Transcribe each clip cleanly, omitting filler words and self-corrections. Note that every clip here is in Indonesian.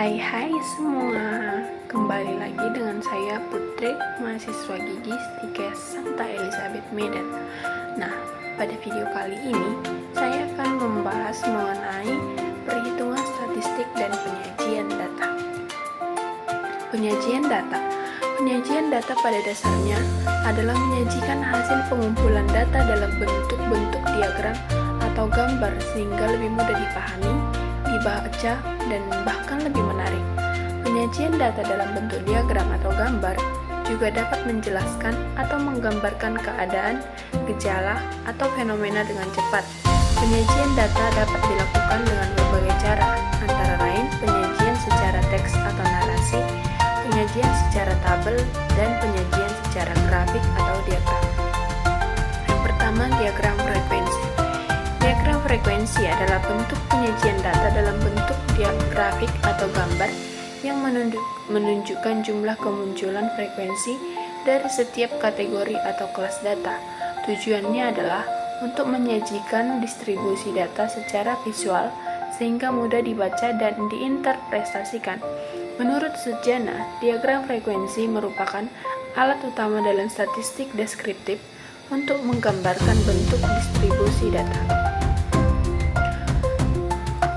Hai semua, kembali lagi dengan saya Putri, mahasiswa gigi Stikes Santa Elizabeth Medan. Nah, pada video kali ini saya akan membahas mengenai perhitungan statistik dan penyajian data. Penyajian data pada dasarnya adalah menyajikan hasil pengumpulan data dalam bentuk-bentuk diagram atau gambar sehingga lebih mudah dipahami, dibaca, dan bahkan lebih menarik. Penyajian data dalam bentuk diagram atau gambar juga dapat menjelaskan atau menggambarkan keadaan, gejala, atau fenomena dengan cepat. Penyajian data dapat dilakukan dengan berbagai cara, antara lain penyajian secara teks atau narasi, penyajian secara tabel, dan penyajian secara grafik atau diagram. Yang pertama, diagram frekuensi. Diagram frekuensi adalah bentuk penyajian data dalam bentuk grafik atau gambar yang menunjukkan jumlah kemunculan frekuensi dari setiap kategori atau kelas data. Tujuannya adalah untuk menyajikan distribusi data secara visual sehingga mudah dibaca dan diinterpretasikan. Menurut Sujana, diagram frekuensi merupakan alat utama dalam statistik deskriptif untuk menggambarkan bentuk distribusi data.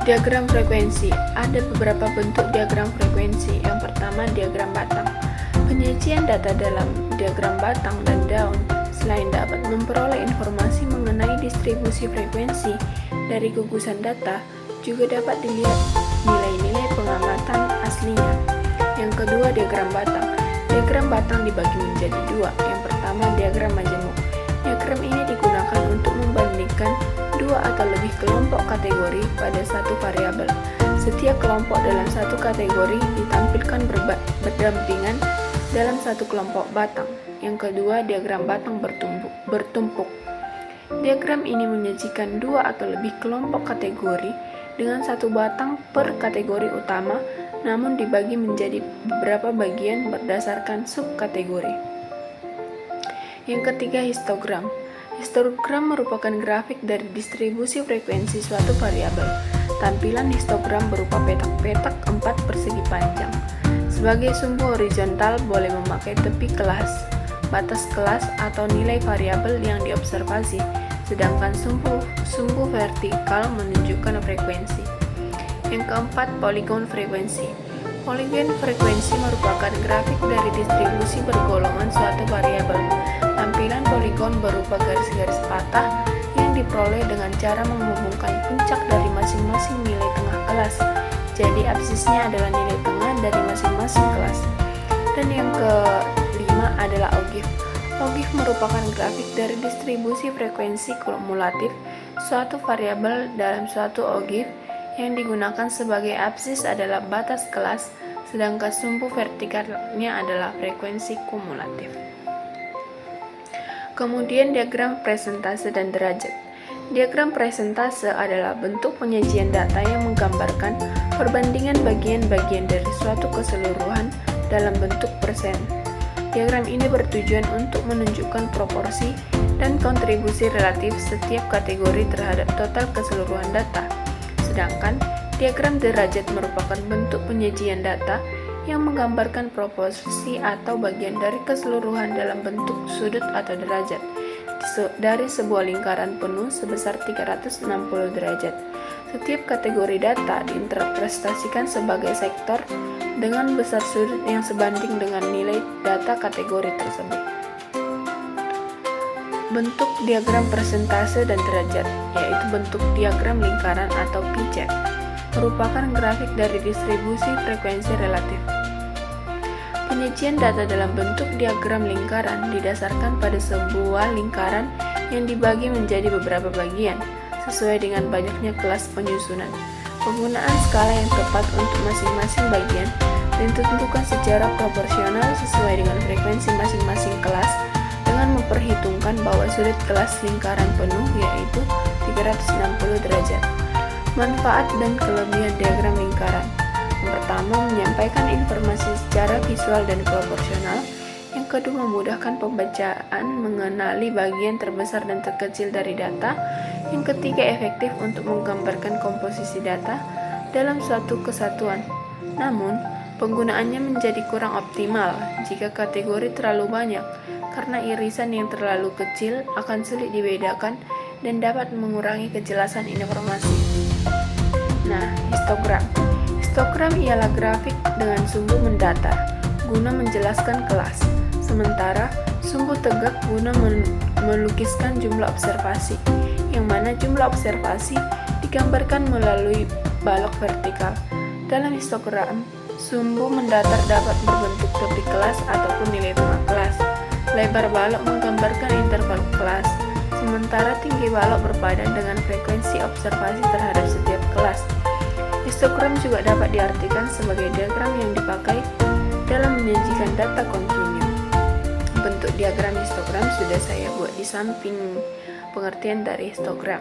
Diagram frekuensi. Ada beberapa bentuk diagram frekuensi. Yang pertama, diagram batang. Penyajian data dalam diagram batang dan daun selain dapat memperoleh informasi mengenai distribusi frekuensi dari gugusan data, juga dapat dilihat nilai-nilai pengamatan aslinya. Yang kedua, diagram batang. Diagram batang dibagi menjadi dua. Yang pertama, diagram majemuk. Diagram ini digunakan untuk membandingkan dua atau lebih kelompok kategori pada satu variabel. Setiap kelompok dalam satu kategori ditampilkan berdampingan dalam satu kelompok batang. Yang kedua, diagram batang bertumpuk. Diagram ini menyajikan dua atau lebih kelompok kategori dengan satu batang per kategori utama, namun dibagi menjadi beberapa bagian berdasarkan subkategori. Yang ketiga, histogram. Histogram merupakan grafik dari distribusi frekuensi suatu variabel. Tampilan histogram berupa petak-petak 4 persegi panjang. Sebagai sumbu horizontal boleh memakai tepi kelas, batas kelas, atau nilai variabel yang diobservasi, sedangkan sumbu vertikal menunjukkan frekuensi. Yang keempat, poligon frekuensi. Poligon frekuensi merupakan grafik dari distribusi bergolongan suatu variabel. Tampilan poligon berupa garis-garis patah yang diperoleh dengan cara menghubungkan puncak dari masing-masing nilai tengah kelas. Jadi absisnya adalah nilai tengah dari masing-masing kelas. Dan yang kelima adalah ogive. Ogive merupakan grafik dari distribusi frekuensi kumulatif suatu variabel dalam suatu ogive yang digunakan sebagai absis adalah batas kelas, sedangkan sumbu vertikalnya adalah frekuensi kumulatif. Kemudian diagram presentase dan derajat. Diagram presentase adalah bentuk penyajian data yang menggambarkan perbandingan bagian-bagian dari suatu keseluruhan dalam bentuk persen. Diagram ini bertujuan untuk menunjukkan proporsi dan kontribusi relatif setiap kategori terhadap total keseluruhan data. Sedangkan diagram derajat merupakan bentuk penyajian data yang menggambarkan proporsi atau bagian dari keseluruhan dalam bentuk sudut atau derajat dari sebuah lingkaran penuh sebesar 360 derajat. Setiap kategori data diinterpretasikan sebagai sektor dengan besar sudut yang sebanding dengan nilai data kategori tersebut. Bentuk diagram persentase dan derajat, yaitu bentuk diagram lingkaran atau pie chart, merupakan grafik dari distribusi frekuensi relatif. Penyajian data dalam bentuk diagram lingkaran didasarkan pada sebuah lingkaran yang dibagi menjadi beberapa bagian, sesuai dengan banyaknya kelas penyusunan. Penggunaan skala yang tepat untuk masing-masing bagian ditentukan secara proporsional sesuai dengan frekuensi masing-masing kelas, dengan memperhitungkan bahwa sudut kelas lingkaran penuh yaitu 360 derajat. Manfaat dan kelebihan diagram lingkaran. Yang pertama, menyampaikan informasi secara visual dan proporsional. Yang kedua, memudahkan pembacaan mengenali bagian terbesar dan terkecil dari data. Yang ketiga, efektif untuk menggambarkan komposisi data dalam suatu kesatuan. Namun, penggunaannya menjadi kurang optimal jika kategori terlalu banyak, karena irisan yang terlalu kecil akan sulit dibedakan dan dapat mengurangi kejelasan informasi. Nah, histogram. Histogram ialah grafik dengan sumbu mendatar, guna menjelaskan kelas. Sementara, sumbu tegak guna melukiskan jumlah observasi, yang mana jumlah observasi digambarkan melalui balok vertikal. Dalam histogram, sumbu mendatar dapat berbentuk topik kelas ataupun nilai tengah kelas. Lebar balok menggambarkan interval kelas, sementara tinggi balok berpadan dengan frekuensi observasi terhadap setiap kelas. Histogram juga dapat diartikan sebagai diagram yang dipakai dalam menyajikan data kontinu. Bentuk diagram histogram sudah saya buat di samping pengertian dari histogram.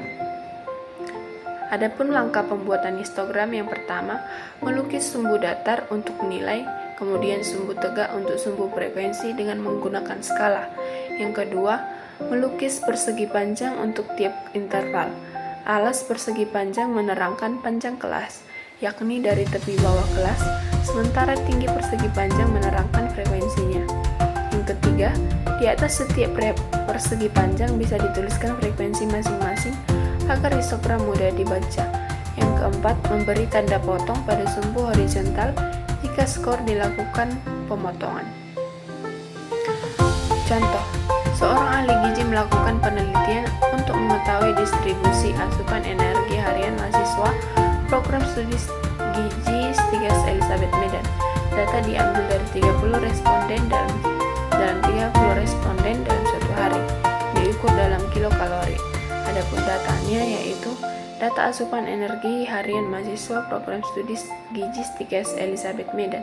Adapun langkah pembuatan histogram, yang pertama, melukis sumbu datar untuk nilai, kemudian sumbu tegak untuk sumbu frekuensi dengan menggunakan skala. Yang kedua, melukis persegi panjang untuk tiap interval. Alas persegi panjang menerangkan panjang kelas, yakni dari tepi bawah kelas, sementara tinggi persegi panjang menerangkan frekuensinya. Yang ketiga, di atas setiap persegi panjang bisa dituliskan frekuensi masing-masing agar histogram mudah dibaca. Yang keempat, memberi tanda potong pada sumbu horizontal jika skor dilakukan pemotongan. Contoh, seorang ahli gizi melakukan penelitian untuk mengetahui distribusi asupan energi harian mahasiswa program studi gizi Stiges Elizabeth Medan. Data diambil dari 30 responden dalam 30 responden dalam suatu hari, diukur dalam kilokalori. Adapun datanya yaitu data asupan energi harian mahasiswa program studi gizi Stiges Elizabeth Medan.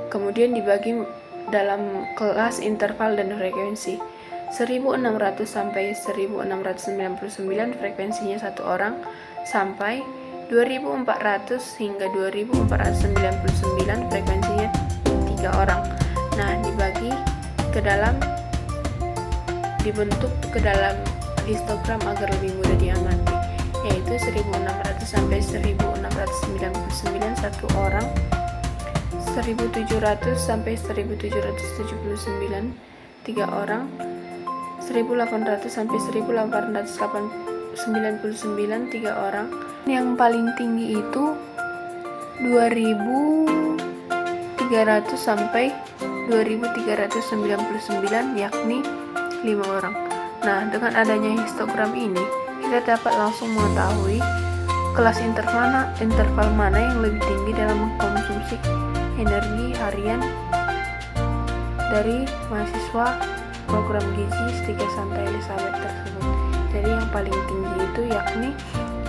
Kemudian dibagi dalam kelas, interval, dan frekuensi. 1600 sampai 1699 frekuensinya 1 orang, sampai 2400 hingga 2499 frekuensinya 3 orang. Nah, dibentuk ke dalam histogram agar lebih mudah diamati, yaitu 1600 sampai 1699 1 orang, 1700 sampai 1779 3 orang, 1800 sampai 1899 3 orang. Yang paling tinggi itu 2300 sampai 2399, yakni 5 orang. Nah, dengan adanya histogram ini, kita dapat langsung mengetahui kelas interval mana yang lebih tinggi dalam mengkonsumsi energi harian dari mahasiswa program gizi Stiges Elizabeth tersebut. Jadi yang paling tinggi itu yakni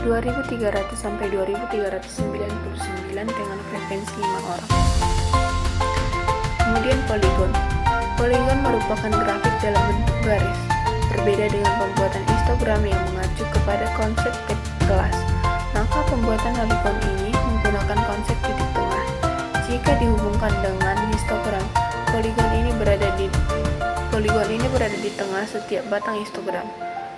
2300 sampai 2399 dengan frekuensi 5 orang. Kemudian poligon. Poligon merupakan grafik dalam bentuk garis, berbeda dengan pembuatan histogram yang mengacu kepada konsep kelas. Maka pembuatan poligon ini menggunakan konsep titik tengah. Jika dihubungkan dengan histogram, poligon ini berada di tengah setiap batang histogram.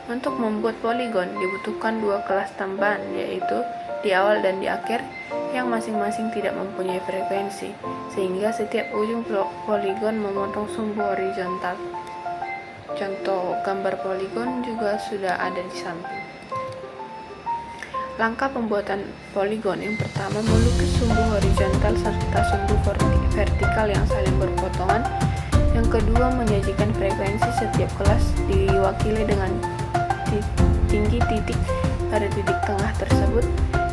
Untuk membuat poligon dibutuhkan 2 kelas tambahan, yaitu di awal dan di akhir, yang masing-masing tidak mempunyai frekuensi, sehingga setiap ujung poligon memotong sumbu horizontal. Contoh gambar poligon juga sudah ada di samping. Langkah pembuatan poligon, yang pertama, melukis sumbu horizontal serta sumbu vertikal yang saling berpotongan. Yang kedua, menyajikan frekuensi setiap kelas diwakili dengan tinggi titik pada titik tengah tersebut.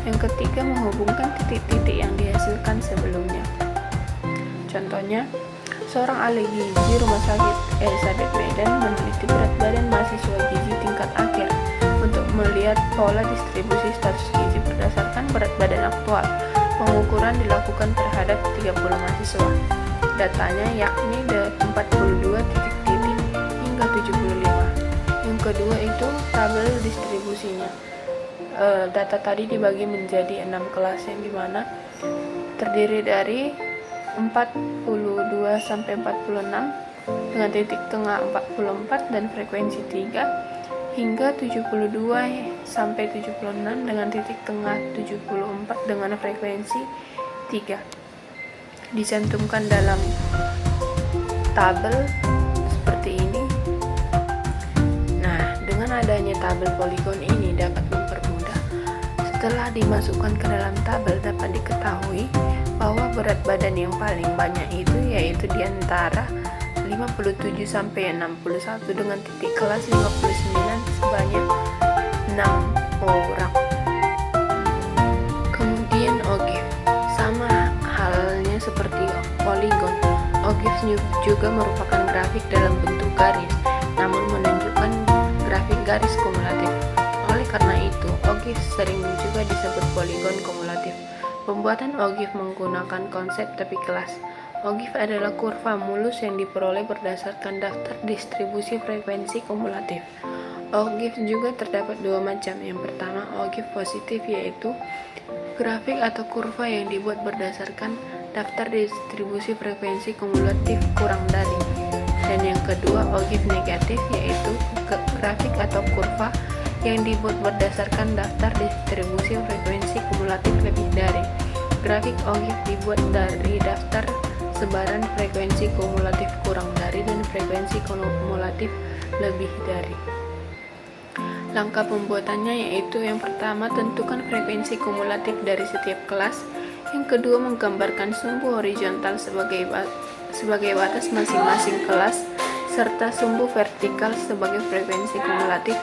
Yang ketiga, menghubungkan titik-titik yang dihasilkan sebelumnya. Contohnya, seorang ahli gizi Rumah Sakit Elizabeth Medan meneliti berat badan mahasiswa gizi tingkat akhir untuk melihat pola distribusi status gizi berdasarkan berat badan aktual. Pengukuran dilakukan terhadap 30 mahasiswa. Datanya yakni 42 titik-titik hingga 75. Yang kedua itu tabel distribusinya. Data tadi dibagi menjadi 6 kelas, yang dimana terdiri dari 42 sampai 46 dengan titik tengah 44 dan frekuensi 3, hingga 72 sampai 76 dengan titik tengah 74 dengan frekuensi 3. Dicantumkan dalam tabel seperti ini. Nah, dengan adanya tabel poligon ini dapat mempermudah. Setelah dimasukkan ke dalam tabel dapat diketahui bahwa berat badan yang paling banyak itu yaitu di antara 57 sampai 61 dengan titik kelas 59 sebanyak 6 orang. Kemudian ogive, sama halnya seperti poligon. Ogive juga merupakan grafik dalam bentuk garis, namun menunjukkan grafik garis kumulatif. Oleh karena itu, ogive sering juga disebut poligon kumulatif. Pembuatan ogive menggunakan konsep tepi kelas. Ogive adalah kurva mulus yang diperoleh berdasarkan daftar distribusi frekuensi kumulatif. Ogive juga terdapat dua macam. Yang pertama, ogive positif, yaitu grafik atau kurva yang dibuat berdasarkan daftar distribusi frekuensi kumulatif kurang dari. Dan yang kedua, ogive negatif, yaitu grafik atau kurva yang dibuat berdasarkan daftar distribusi frekuensi kumulatif lebih dari. Grafik ogive dibuat dari daftar sebaran frekuensi kumulatif kurang dari dan frekuensi kumulatif lebih dari. Langkah pembuatannya yaitu yang pertama, tentukan frekuensi kumulatif dari setiap kelas. Yang kedua, menggambarkan sumbu horizontal sebagai batas masing-masing kelas serta sumbu vertikal sebagai frekuensi kumulatif.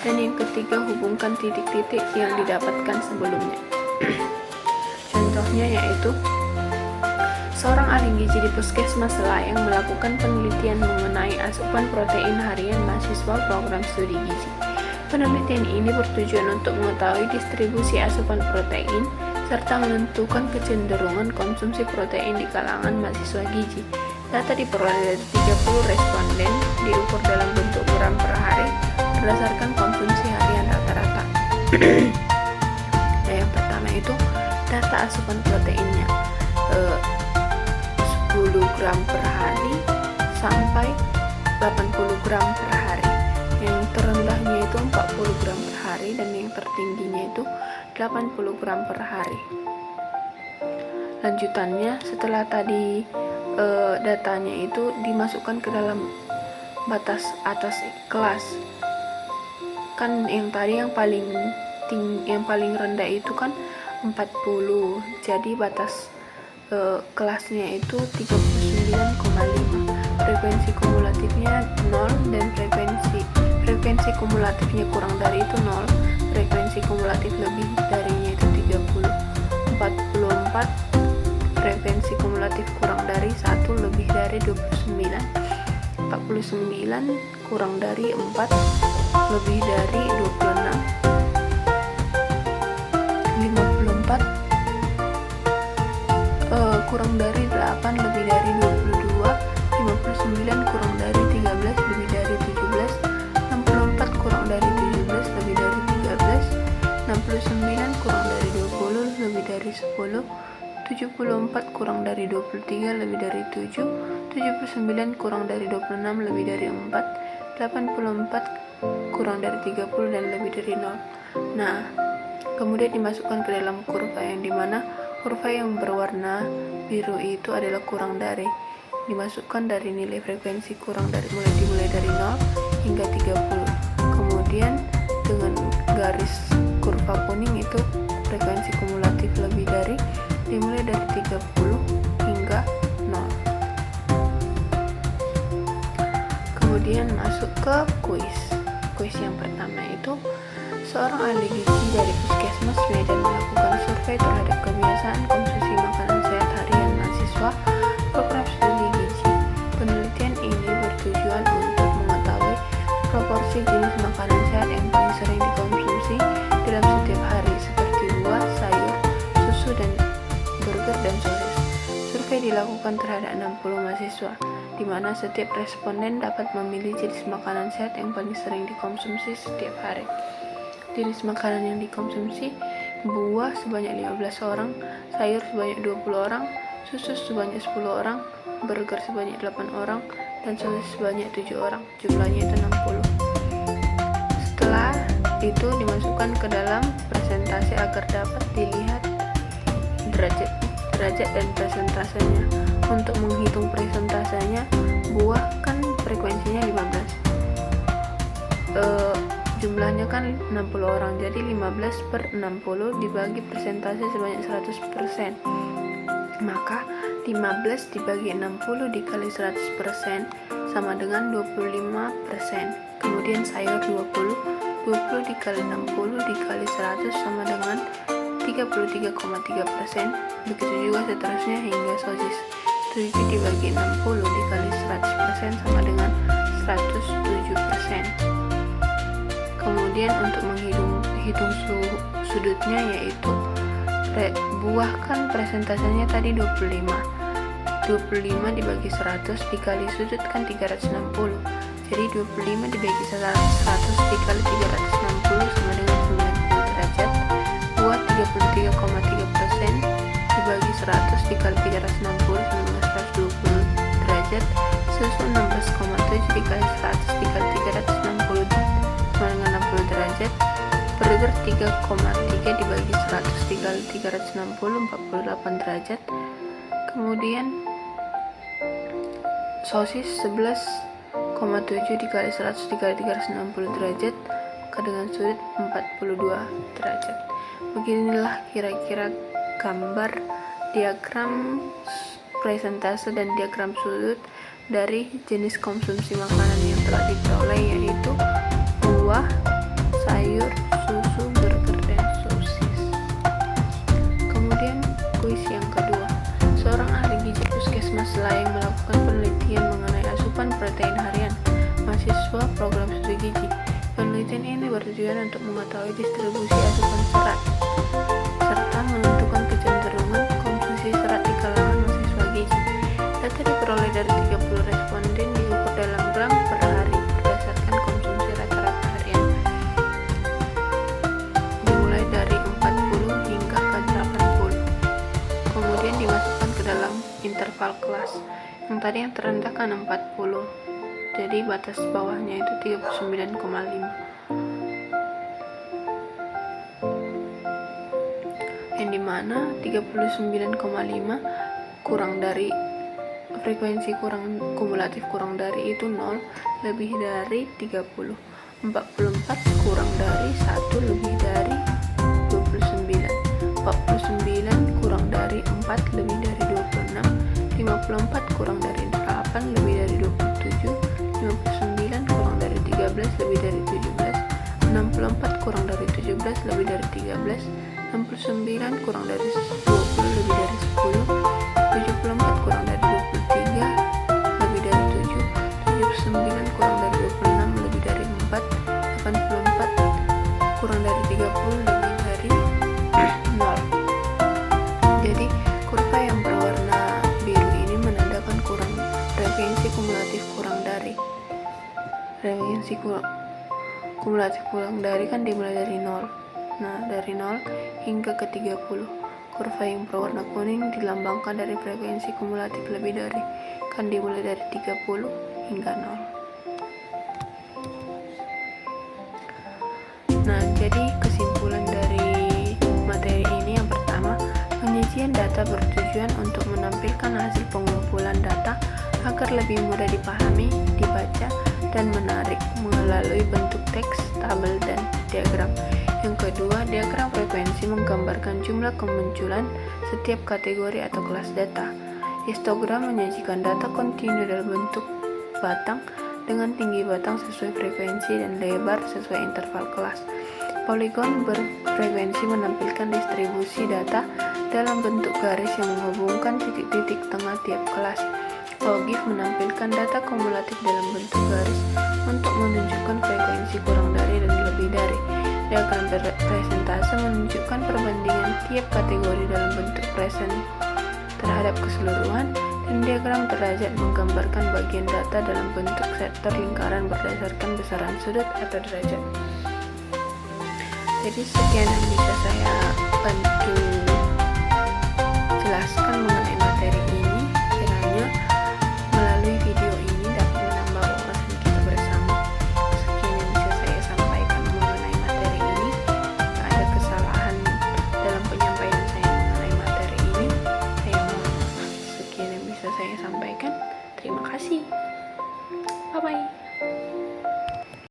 Dan yang ketiga, hubungkan titik-titik yang didapatkan sebelumnya. Contohnya yaitu seorang ahli gizi di Puskesmas Selayang melakukan penelitian mengenai asupan protein harian mahasiswa program studi gizi. Penelitian ini bertujuan untuk mengetahui distribusi asupan protein serta menentukan kecenderungan konsumsi protein di kalangan mahasiswa gizi. Data diperoleh dari 30 responden, diukur dalam bentuk gram per hari berdasarkan konsumsi harian rata-rata. Nah, yang pertama itu data asupan proteinnya. 10 gram per hari sampai 80 gram per hari. Yang terendahnya itu 40 gram per hari dan yang tertingginya itu 80 gram per hari. Lanjutannya, setelah tadi datanya itu dimasukkan ke dalam batas atas kelas. Kan yang tadi yang paling rendah itu kan 40. Jadi batas kelasnya itu 39,5. Frekuensi kumulatifnya 0 dan frekuensi kumulatifnya kurang dari itu 0. Frekuensi kumulatif lebih darinya itu 30. 44. Frekuensi kumulatif kurang dari 1 lebih dari 29. 49 kurang dari 4 lebih dari 26. 54 kurang dari 8 lebih dari 22. 59 kurang dari 13 lebih dari 17. 64 kurang dari 17 lebih dari 13. 69 kurang dari 20 lebih dari 10. 74 kurang dari 23 lebih dari 7. 79 kurang dari 26 lebih dari 4. 84 kurang dari 30 dan lebih dari 0. Nah, kemudian dimasukkan ke dalam kurva yang dimana kurva yang berwarna biru itu adalah kurang dari. Dimasukkan dari nilai frekuensi kurang dari dimulai dari 0 hingga 30. Kemudian dengan garis kurva kuning itu frekuensi kumulatif lebih dari, dimulai dari 30 hingga 0. Kemudian masuk ke kuis. Kuis yang pertama itu, seorang ahli gizi dari Puskesmas Medan melakukan survei terhadap kebiasaan konsumsi makanan sehat harian mahasiswa program studi gizi. Penelitian ini bertujuan untuk mengetahui proporsi jenis makanan sehat yang paling sering dikonsumsi dalam setiap hari seperti buah, sayur, susu, dan burger dan sosis. Survei dilakukan terhadap 60 mahasiswa, di mana setiap responden dapat memilih jenis makanan sehat yang paling sering dikonsumsi setiap hari. Jenis makanan yang dikonsumsi: buah sebanyak 15 orang, sayur sebanyak 20 orang, susu sebanyak 10 orang, burger sebanyak 8 orang, dan sosis sebanyak 7 orang. Jumlahnya itu 60. Setelah itu dimasukkan ke dalam presentasi agar dapat dilihat derajat dan presentasenya. Untuk menghitung presentasenya, buah kan frekuensinya 15, jumlahnya kan 60 orang, jadi 15/60 dibagi persentase sebanyak 100%, maka 15 dibagi 60 dikali 100% sama dengan 25%. Kemudian sayur 20 dikali 60 dikali 100 sama dengan 33,3%. Begitu juga seterusnya hingga sosis. 7 dibagi 60 dikali 100% sama dengan 107%. Kemudian untuk menghitung sudutnya, yaitu buah kan presentasenya tadi 25 dibagi 100 dikali sudut kan 360, jadi 25 dibagi 100 dikali 360 sama dengan 90 derajat. Buah 33,3% dibagi 100 dikali 360 sama dengan 120 derajat. Susu 16,7 dikali 100 dikali 360 sama dengan 60 derajat. Burger 3,3 dibagi 100 dikali 360 48 derajat. Kemudian sosis 11,7 dikali 100 dikali 360 derajat, maka dengan sudut 42 derajat. Beginilah kira-kira gambar diagram presentase dan diagram sudut dari jenis konsumsi makanan yang telah diperoleh, yaitu buah, sayur, susu, burger, dan sosis. Kemudian kuis yang kedua. Seorang ahli gizi puskesmas Selayang melakukan penelitian mengenai asupan protein harian mahasiswa program studi gizi. Penelitian ini bertujuan untuk mengetahui distribusi asupan serat serta menentukan kecenderungan konsumsi serat di kalangan mahasiswa gizi. Data diperoleh dari 30 responden diukur dalam gram per hari berdasarkan konsumsi rata-rata harian, dimulai dari 40 hingga ke 80. Kemudian dimasukkan ke dalam interval kelas. Yang tadi yang terendah kan 40, jadi batas bawahnya itu 39,5. Yang dimana 39,5 kurang dari frekuensi kumulatif kurang dari itu 0 lebih dari 30. 44 kurang dari 1 lebih dari 29. 49 kurang dari 4 lebih dari 26. 54 kurang dari 8 lebih dari 27. 59 kurang dari 13 lebih dari 17. 64 kurang dari 17 lebih dari 13. 69 kurang dari 20 lebih dari 10. 74 kurang dari 23 lebih dari 7. 79 kurang dari 26 lebih dari 4. 84 kurang dari 30 lebih dari 0. Jadi kurva yang berwarna biru ini menandakan frekuensi kumulatif kurang dari. Frekuensi kumulatif kurang dari kan dimulai dari 0. Nah, dari 0 hingga ke 30. Kurva yang berwarna kuning dilambangkan dari frekuensi kumulatif lebih dari, kan dimulai dari 30 hingga 0. Nah, jadi kesimpulan dari materi ini yang pertama, penyajian data bertujuan untuk menampilkan hasil pengumpulan data agar lebih mudah dipahami, dibaca, dan menarik melalui bentuk teks, tabel, dan diagram. Yang kedua, diagram frekuensi menggambarkan jumlah kemunculan setiap kategori atau kelas data. Histogram menyajikan data kontinu dalam bentuk batang dengan tinggi batang sesuai frekuensi dan lebar sesuai interval kelas. Poligon berfrekuensi menampilkan distribusi data dalam bentuk garis yang menghubungkan titik-titik tengah tiap kelas. Logif menampilkan data kumulatif dalam bentuk garis untuk menunjukkan frekuensi kurang dari dan lebih dari. Diagram presentase menunjukkan perbandingan tiap kategori dalam bentuk present terhadap keseluruhan, dan diagram derajat menggambarkan bagian data dalam bentuk sektor lingkaran berdasarkan besaran sudut atau derajat. Jadi sekian yang bisa saya bantu jelaskan mengenai materi ini. Kiranya melalui video ini dapat menambah wawasan kita bersama. Sekian yang bisa saya sampaikan mengenai materi ini. Jika ada kesalahan dalam penyampaian saya mengenai materi ini, saya Terima kasih. Bye-bye.